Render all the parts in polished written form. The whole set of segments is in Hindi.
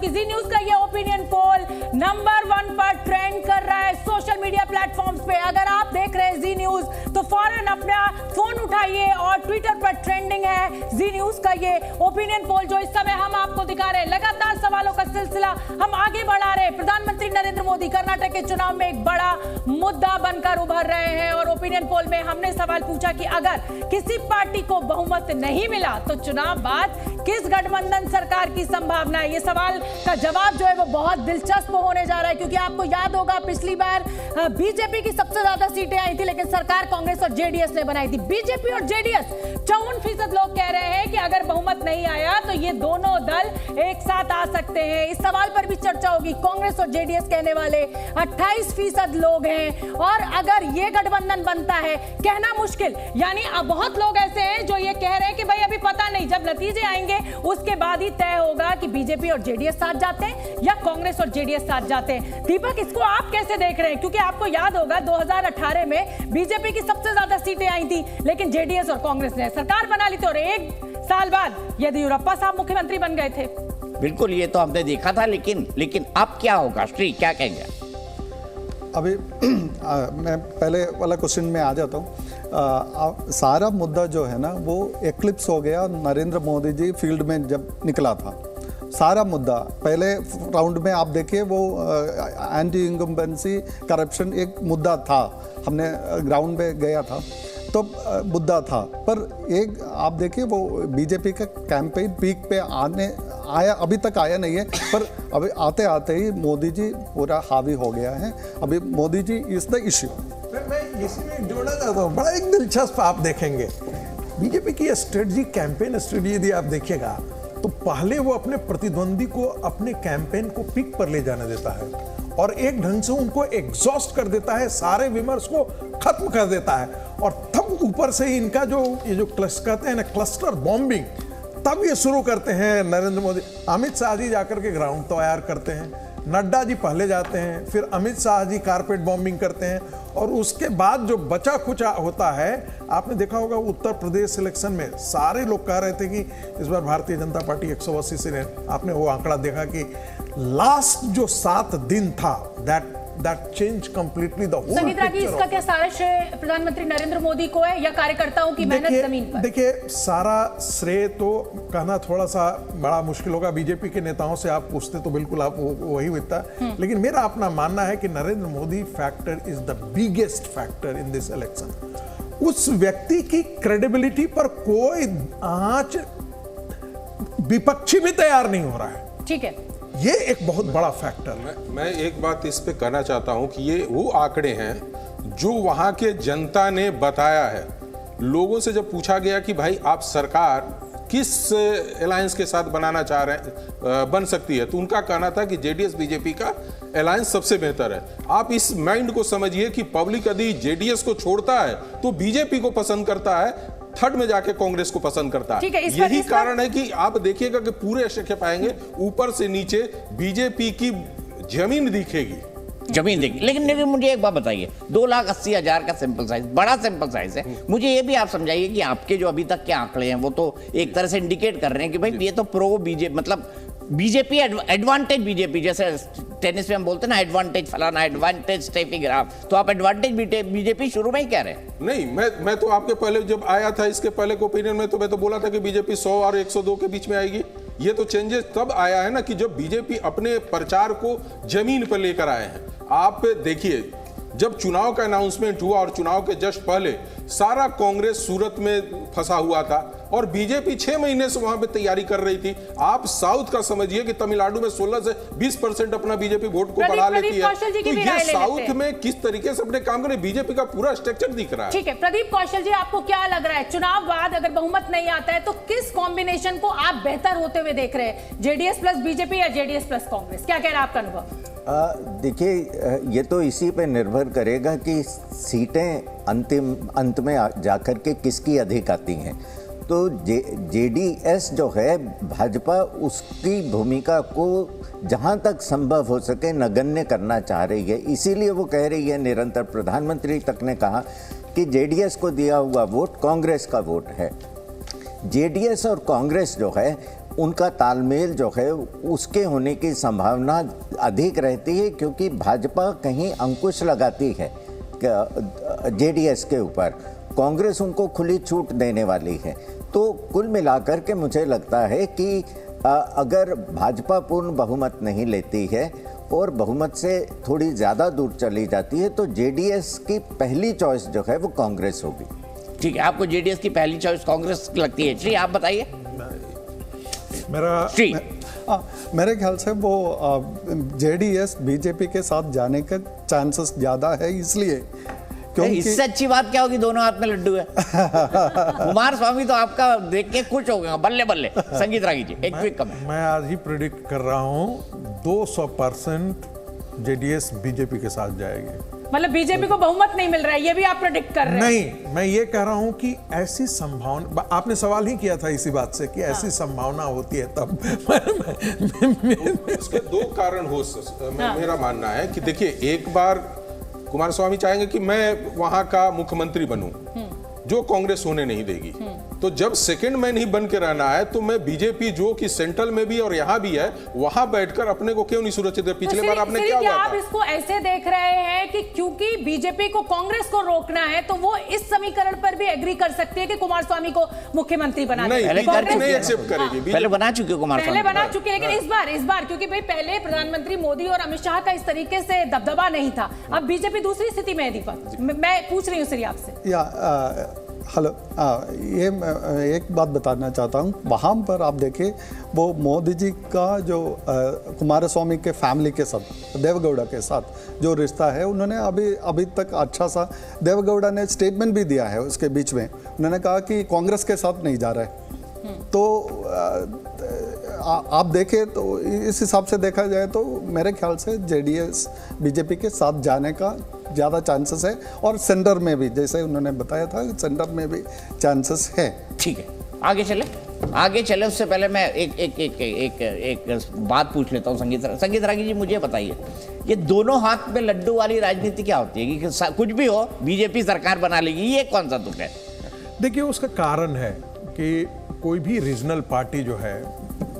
क्योंकि जी न्यूज का ये ओपिनियन पोल नंबर 1 पर ट्रेंड कर रहा है सोशल मीडिया प्लेटफॉर्म्स पे। अगर आप देख रहे हैं जी न्यूज तो फौरन अपना फोन उठाइए और ट्विटर पर ट्रेंडिंग है जी न्यूज का ये ओपिनियन पोल जो इस समय हम आपको दिखा रहे हैं। लगातार सवालों का सिलसिला हम आगे बढ़ा रहे हैं। प्रधानमंत्री नरेंद्र मोदी कर्नाटक के चुनाव में एक बड़ा मुद्दा बनकर उभर रहे हैं और ओपिनियन पोल में हमने सवाल पूछा कि अगर किसी पार्टी को बहुमत नहीं मिला तो चुनाव बाद किस गठबंधन सरकार की संभावना है। ये सवाल का जवाब जो है वो बहुत दिलचस्प होने जा रहा है, क्योंकि आपको याद होगा पिछली बार बीजेपी की सबसे ज्यादा सीटें आई थी, लेकिन सरकार कांग्रेस और जेडीएस ने बनाई थी। बीजेपी और जेडीएस 54% लोग कह रहे हैं कि अगर बहुमत नहीं आया तो ये दोनों दल एक साथ आ सकते हैं। इस सवाल पर भी चर्चा होगी। कांग्रेस और जेडीएस कहने वाले 28% लोग हैं और अगर ये गठबंधन बनता है, कहना मुश्किल, यानी बहुत लोग ऐसे हैं जो ये कह रहे हैं कि भाई अभी पता नहीं, जब नतीजे आएंगे उसके बाद ही तय होगा कि बीजेपी और जेडीएस साथ जाते हैं या कांग्रेस और जेडीएस साथ जाते हैं। दीपक, इसको आप कैसे देख रहे हैं? क्योंकि आपको याद होगा 2018 में बीजेपी की सबसे ज्यादा सीटें आई थी, लेकिन जेडीएस और कांग्रेस ने सरकार बना ली थी और एक साल बाद येदियुरप्पा साहब मुख्यमंत्री बन गए थे। बिल्कुल, ये तो हमने देखा था, लेकिन अब क्या होगा? श्री क्या कहेंगे? अभी मैं पहले वाला क्वेश्चन में आ जाता हूँ। सारा मुद्दा जो है ना वो एक्लिप्स हो गया नरेंद्र मोदी जी फील्ड में जब निकला था। सारा मुद्दा पहले राउंड में आप देखिए वो एंटी इनकम्बेंसी करप्शन एक मुद्दा था, हमने ग्राउंड में गया था तो मुद्दा था। पर एक आप देखिए वो बीजेपी का कैंपेन पीक पे आया, अभी तक आया नहीं है, पर अभी आते आते ही मोदी जी पूरा हावी हो गया है। अभी Modi ji is the issue. मैं इसमें जोड़ना चाहता हूँ, बड़ा एक दिलचस्प आप देखेंगे बीजेपी की स्ट्रेटजी, कैंपेन स्ट्रेटजी यदि आप देखिएगा तो पहले वो अपने प्रतिद्वंदी को अपने कैंपेन को पीक पर ले जाने देता है और एक ढंग से उनको एग्जॉस्ट कर देता है, सारे विमर्श को खत्म कर देता है और तब ऊपर से ही इनका जो ये जो कहते हैं ना क्लस्टर बॉम्बिंग, तब ये शुरू करते हैं नरेंद्र मोदी। अमित शाह जी जाकर के ग्राउंड तैयार करते हैं, नड्डा जी पहले जाते हैं, फिर अमित शाह जी कारपेट बॉम्बिंग करते हैं और उसके बाद जो बचा खुचा होता है, आपने देखा होगा उत्तर प्रदेश इलेक्शन में सारे लोग कह रहे थे कि इस बार भारतीय जनता पार्टी 180 से, आपने वो आंकड़ा देखा कि लास्ट जो 7 दिन था that changed completely the whole Sangeeta जी, इसका क्या सारा श्रेय प्रधानमंत्री नरेंद्र मोदी को है या कार्यकर्ताओं की मेहनत जमीन पर? देखिए, सारा श्रेय तो कहना थोड़ा सा बड़ा मुश्किल होगा। बीजेपी के नेताओं से आप पूछते तो बिल्कुल आप वही होता, लेकिन मेरा अपना मानना है कि Narendra Modi factor is the biggest factor in this election. उस व्यक्ति की क्रेडिबिलिटी पर कोई आंच विपक्षी भी तैयार नहीं हो रहा है। ठीक है, ये एक बहुत बड़ा फैक्टर है। मैं एक बात इस पे कहना चाहता हूं कि ये वो आंकड़े हैं जो वहां के जनता ने बताया है। लोगों से जब पूछा गया कि भाई आप सरकार किस अलायंस के साथ बनाना चाह रहे हैं, बन सकती है, तो उनका कहना था कि जेडीएस बीजेपी का अलायंस सबसे बेहतर है। आप इस माइंड को समझिए कि पब्लिक यदि जेडीएस को छोड़ता है तो बीजेपी को पसंद करता है, थर्ड में जाके कांग्रेस को पसंद करता है। यही कारण है कि आप देखिएगा कि पूरे अशक्य पाएंगे ऊपर से नीचे बीजेपी की जमीन दिखेगी, जमीन देखिए। लेकिन मुझे एक बात बताइए, 2,80,000 का सैंपल साइज, बड़ा सैंपल साइज है। मुझे ये भी आप समझाइए कि आपके जो अभी तक के आंकड़े हैं वो तो एक तरह से इंडिकेट कर रहे हैं कि भाई ये तो प्रो बीजेपी, मतलब बीजेपी एडवांटेज बीजेपी, जैसे टेनिस में हम बोलते हैं ना एडवांटेज फलाना, एडवांटेज स्टेफी ग्राफ, तो आप एडवांटेज बीजेपी शुरू में ही कह रहे हैं। नहीं, मैं तो आपके पहले जब आया था इसके पहले के ओपिनियन में तो मैं तो बोला था कि बीजेपी 100 और 102 के बीच में आएगी। ये तो चेंजेस तब आया है ना कि जब बीजेपी अपने प्रचार को जमीन पर लेकर आए हैं। आप देखिए, जब चुनाव का अनाउंसमेंट हुआ और चुनाव के जस्ट पहले सारा कांग्रेस सूरत में फंसा हुआ था और बीजेपी 6 महीने से वहां पे तैयारी कर रही थी। आप साउथ का समझिए कि तमिलनाडु में 16 से 20% अपना बीजेपी वोट को बढ़ा लेती है। तो ये साउथ में किस तरीके से अपने काम करें, बीजेपी का पूरा स्ट्रक्चर दिख रहा है। ठीक है, प्रदीप कौशल जी, आपको क्या लग रहा है चुनाव बाद अगर बहुमत नहीं आता है तो किस कॉम्बिनेशन को आप बेहतर होते हुए देख रहे हैं, जेडीएस प्लस बीजेपी या जेडीएस प्लस कांग्रेस? क्या कह रहा है आपका अनुभव? देखिए, ये तो इसी पे निर्भर करेगा कि सीटें अंत में जाकर के किसकी अधिक आती हैं। तो जेडीएस जो है भाजपा उसकी भूमिका को जहां तक संभव हो सके नगण्य करना चाह रही है, इसीलिए वो कह रही है निरंतर, प्रधानमंत्री तक ने कहा कि जेडीएस को दिया हुआ वोट कांग्रेस का वोट है। जेडीएस और कांग्रेस जो है उनका तालमेल जो है उसके होने की संभावना अधिक रहती है, क्योंकि भाजपा कहीं अंकुश लगाती है जेडीएस के ऊपर, कांग्रेस उनको खुली छूट देने वाली है। तो कुल मिलाकर के मुझे लगता है कि अगर भाजपा पूर्ण बहुमत नहीं लेती है और बहुमत से थोड़ी ज़्यादा दूर चली जाती है, तो जेडीएस की पहली चॉइस जो है वो कांग्रेस होगी। ठीक है, आपको जेडीएस की पहली चॉइस कांग्रेस लगती है। श्री, आप बताइए। श्री, मेरे ख्याल से वो जेडीएस बीजेपी के साथ जाने का चांसेस ज़्यादा है, इसलिए क्योंकि इससे अच्छी बात क्या होगी, दोनों हाथ में लड्डू है। कुमार स्वामी तो आपका देख के खुश हो गए, बल्ले बल्ले। संगीत रागी जी, एक क्विक कमेंट। मैं आज ही प्रेडिक्ट कर रहा हूँ 200% जेडीएस बीजेपी के साथ जाएगी। मतलब बीजेपी को बहुमत नहीं मिल रहा है, ये भी आप प्रेडिक्ट कर रहे हैं? नहीं, मैं ये कह रहा हूं कि ऐसी संभावना, आपने सवाल ही किया था इसी बात से कि ऐसी संभावना होती है तब। इसके दो कारण हो मेरा मानना है कि देखिए, एक बार कुमार स्वामी चाहेंगे कि मैं वहां का मुख्यमंत्री बनूं, जो कांग्रेस होने नहीं देगी। तो जब सेकंड मैन ही बन के रहना है, तो मैं बीजेपी जो कि सेंट्रल में भी और यहाँ भी है, वहां बैठकर अपने को क्यों नहीं सुरक्षित है? पिछले बार आपने क्या हुआ था? आप इसको ऐसे देख रहे हैं कि क्योंकि बीजेपी को कांग्रेस को रोकना है, तो वो इस समीकरण पर भी एग्री कर सकती है कि कुमार स्वामी को मुख्यमंत्री बना नहीं, नहीं एक्सेप्ट करेगी। पहले बना चुके कुमार स्वामी, पहले बना चुके, लेकिन इस बार क्योंकि भाई पहले प्रधानमंत्री मोदी और अमित शाह का इस तरीके से दबदबा नहीं था, अब बीजेपी दूसरी स्थिति में है। दीपक, मैं पूछ रही हूँ सिर्फ आपसे। हेलो, ये एक बात बताना चाहता हूँ। वहाँ पर आप देखिए, वो मोदी जी का जो कुमार स्वामी के फैमिली के साथ, देवगौड़ा के साथ जो रिश्ता है, उन्होंने अभी तक अच्छा सा, देवगौड़ा ने स्टेटमेंट भी दिया है उसके बीच में, उन्होंने कहा कि कांग्रेस के साथ नहीं जा रहे। तो आप देखें तो इस हिसाब से देखा जाए तो मेरे ख्याल से जेडीएस बीजेपी के साथ जाने का ज़्यादा चांसेस है, और सेंटर में भी, जैसे उन्होंने बताया था, सेंटर में भी चांसेस है। ठीक है, आगे चले उससे पहले मैं एक बात पूछ लेता हूँ। संगीत रागी जी, मुझे बताइए, ये दोनों हाथ में लड्डू वाली राजनीति क्या होती है कि कुछ भी हो बीजेपी सरकार बना लेगी, ये कौन सा तुक है? देखिए, उसका कारण है कि कोई भी रीजनल पार्टी जो है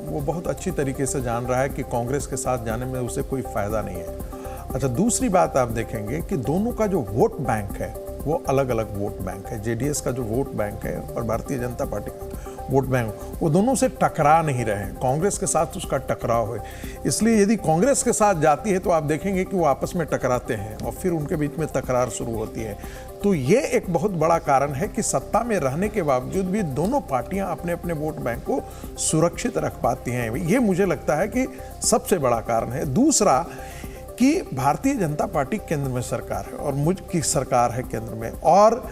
वो बहुत अच्छी तरीके से जान रहा है कि कांग्रेस के साथ जाने में उसे कोई फायदा नहीं है। अच्छा, दूसरी बात आप देखेंगे कि दोनों का जो वोट बैंक है वो अलग अलग वोट बैंक है। जेडीएस का जो वोट बैंक है और भारतीय जनता पार्टी का वोट बैंक, वो दोनों से टकरा नहीं रहे हैं, कांग्रेस के साथ उसका टकराव है। इसलिए यदि कांग्रेस के साथ जाती है तो आप देखेंगे कि वो आपस में टकराते हैं और फिर उनके बीच में तकरार शुरू होती है। तो ये एक बहुत बड़ा कारण है कि सत्ता में रहने के बावजूद भी दोनों पार्टियां अपने अपने वोट बैंक को सुरक्षित रख पाती हैं। ये मुझे लगता है कि सबसे बड़ा कारण है। दूसरा कि भारतीय जनता पार्टी केंद्र में सरकार है और मुझ की सरकार है केंद्र में, और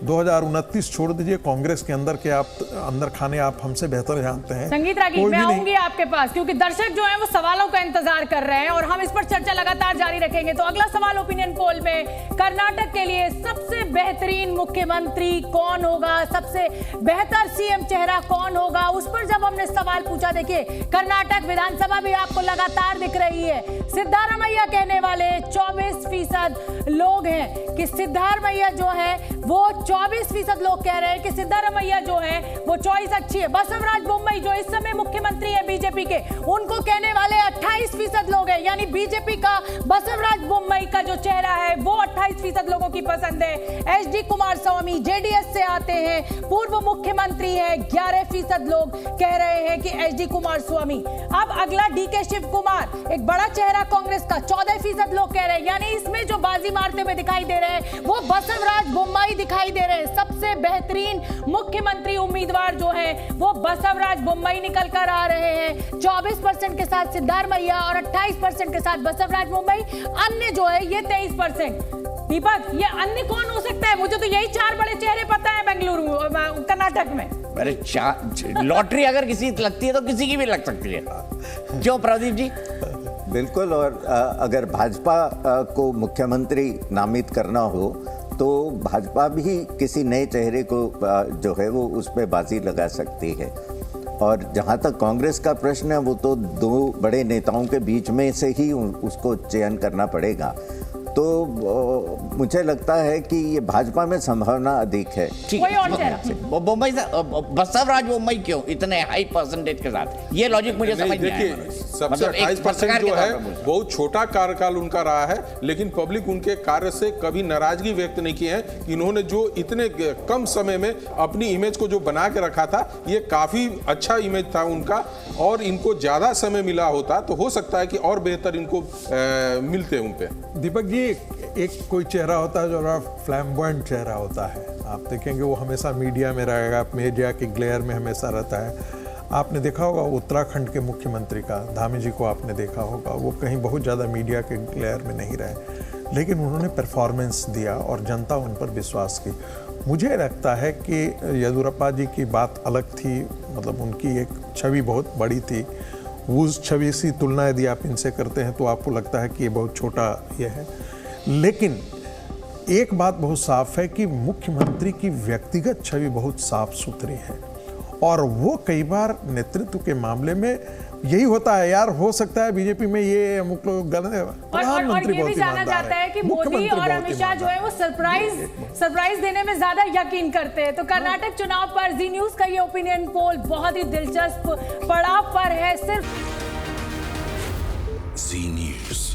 2029 छोड़ दीजिए, कांग्रेस के अंदर खाने आप हमसे बेहतर जानते हैं। संगीत रागी, मैं आऊंगी आपके पास, क्योंकि दर्शक जो हैं वो सवालों का इंतजार कर रहे हैं और हम इस पर चर्चा लगातार जारी रखेंगे। तो अगला सवाल ओपिनियन पोल में, कर्नाटक के लिए सबसे बेहतरीन मुख्यमंत्री कौन होगा, सबसे बेहतर सीएम चेहरा कौन होगा, उस पर जब हमने सवाल पूछा, देखिए कर्नाटक विधानसभा भी आपको लगातार दिख रही है। सिद्धारमैया कहने वाले 24% लोग हैं कि सिद्धारमैया जो है वो 24% लोग कह रहे हैं कि सिद्धारमैया जो है वो चॉइस अच्छी है। बसवराज बोम्मई जो इस समय मुख्यमंत्री है बीजेपी के, उनको कहने वाले 28% लोग हैं, यानी बीजेपी का बसवराज बोम्मई का जो चेहरा है वो 28% लोगों की पसंद है। एचडी कुमार स्वामी जेडीएस से आते हैं, पूर्व मुख्यमंत्री है, 11% लोग कह रहे हैं कि एचडी कुमार स्वामी। अब अगला डीके शिव कुमार, एक बड़ा चेहरा कांग्रेस का, 14% लोग कह रहे हैं, यानी इसमें जो बाजी मारते हुए दिखाई दे रहे हैं वो बसवराज बोम्मई दिखाई दे रहे हैं। सबसे बेहतरीन मुख्यमंत्री उम्मीदवार जो है वो बसवराज बोम्मई निकल कर आ रहे हैं, 24% के साथ सिद्धारमैया और 28% के साथ बसवराज बोम्मई। अन्य जो है ये 23%। दीपक, ये अन्य कौन हो सकता है? मुझे तो यही 4 बड़े चेहरे पता है बेंगलुरु कर्नाटक में। अरे लॉटरी अगर किसी लगती है तो किसी की भी लग सकती है, क्यों प्रदीप जी? बिल्कुल, और अगर भाजपा को मुख्यमंत्री नामित करना हो तो भाजपा भी किसी नए चेहरे को जो है वो उस पर बाजी लगा सकती है। और जहाँ तक कांग्रेस का प्रश्न है, वो तो 2 बड़े नेताओं के बीच में से ही उसको चयन करना पड़ेगा। तो मुझे लगता है कि ये भाजपा में संभावना अधिक है। ठीक कोई और है चेहरा? मुंबई से बसवराज मुंबई क्यों इतने हाई परसेंटेज के साथ, ये लॉजिक मुझे समझ नहीं आया। देखिए, सबसे 28% जो है बहुत छोटा कार्यकाल उनका रहा है, लेकिन पब्लिक उनके कार्य से कभी नाराजगी व्यक्त नहीं की है। इन्होंने जो इतने कम समय में अपनी इमेज को जो बना के रखा था, ये काफी अच्छा इमेज था उनका, और इनको ज्यादा समय मिला होता तो हो सकता है कि और बेहतर इनको मिलते उन पे। दीपक जी, एक कोई चेहरा होता है जो फ्लैम्बॉयंट चेहरा होता है, आप देखेंगे वो हमेशा मीडिया में रहेगा, मीडिया की ग्लेयर में हमेशा रहता है। आपने देखा होगा उत्तराखंड के मुख्यमंत्री का, धामी जी को आपने देखा होगा, वो कहीं बहुत ज़्यादा मीडिया के ग्लेयर में नहीं रहे, लेकिन उन्होंने परफॉर्मेंस दिया और जनता उन पर विश्वास की। मुझे लगता है कि येदियुरप्पा जी की बात अलग थी, मतलब उनकी एक छवि बहुत बड़ी थी। उस छवि से तुलना यदि आप इनसे करते हैं तो आपको लगता है कि ये बहुत छोटा ये है। लेकिन एक बात बहुत साफ है कि मुख्यमंत्री की व्यक्तिगत छवि बहुत साफ सुथरी है, और वो कई बार नेतृत्व के मामले में यही होता है यार, हो सकता है बीजेपी में ये अमुक लोग गलत है। और ये भी जाना जाता है कि मोदी और अमित शाह जो है वो सरप्राइज देने में ज्यादा यकीन करते हैं। तो कर्नाटक चुनाव पर जी न्यूज का ये ओपिनियन पोल बहुत ही दिलचस्प पड़ाव पर है। सिर्फ जी न्यूज।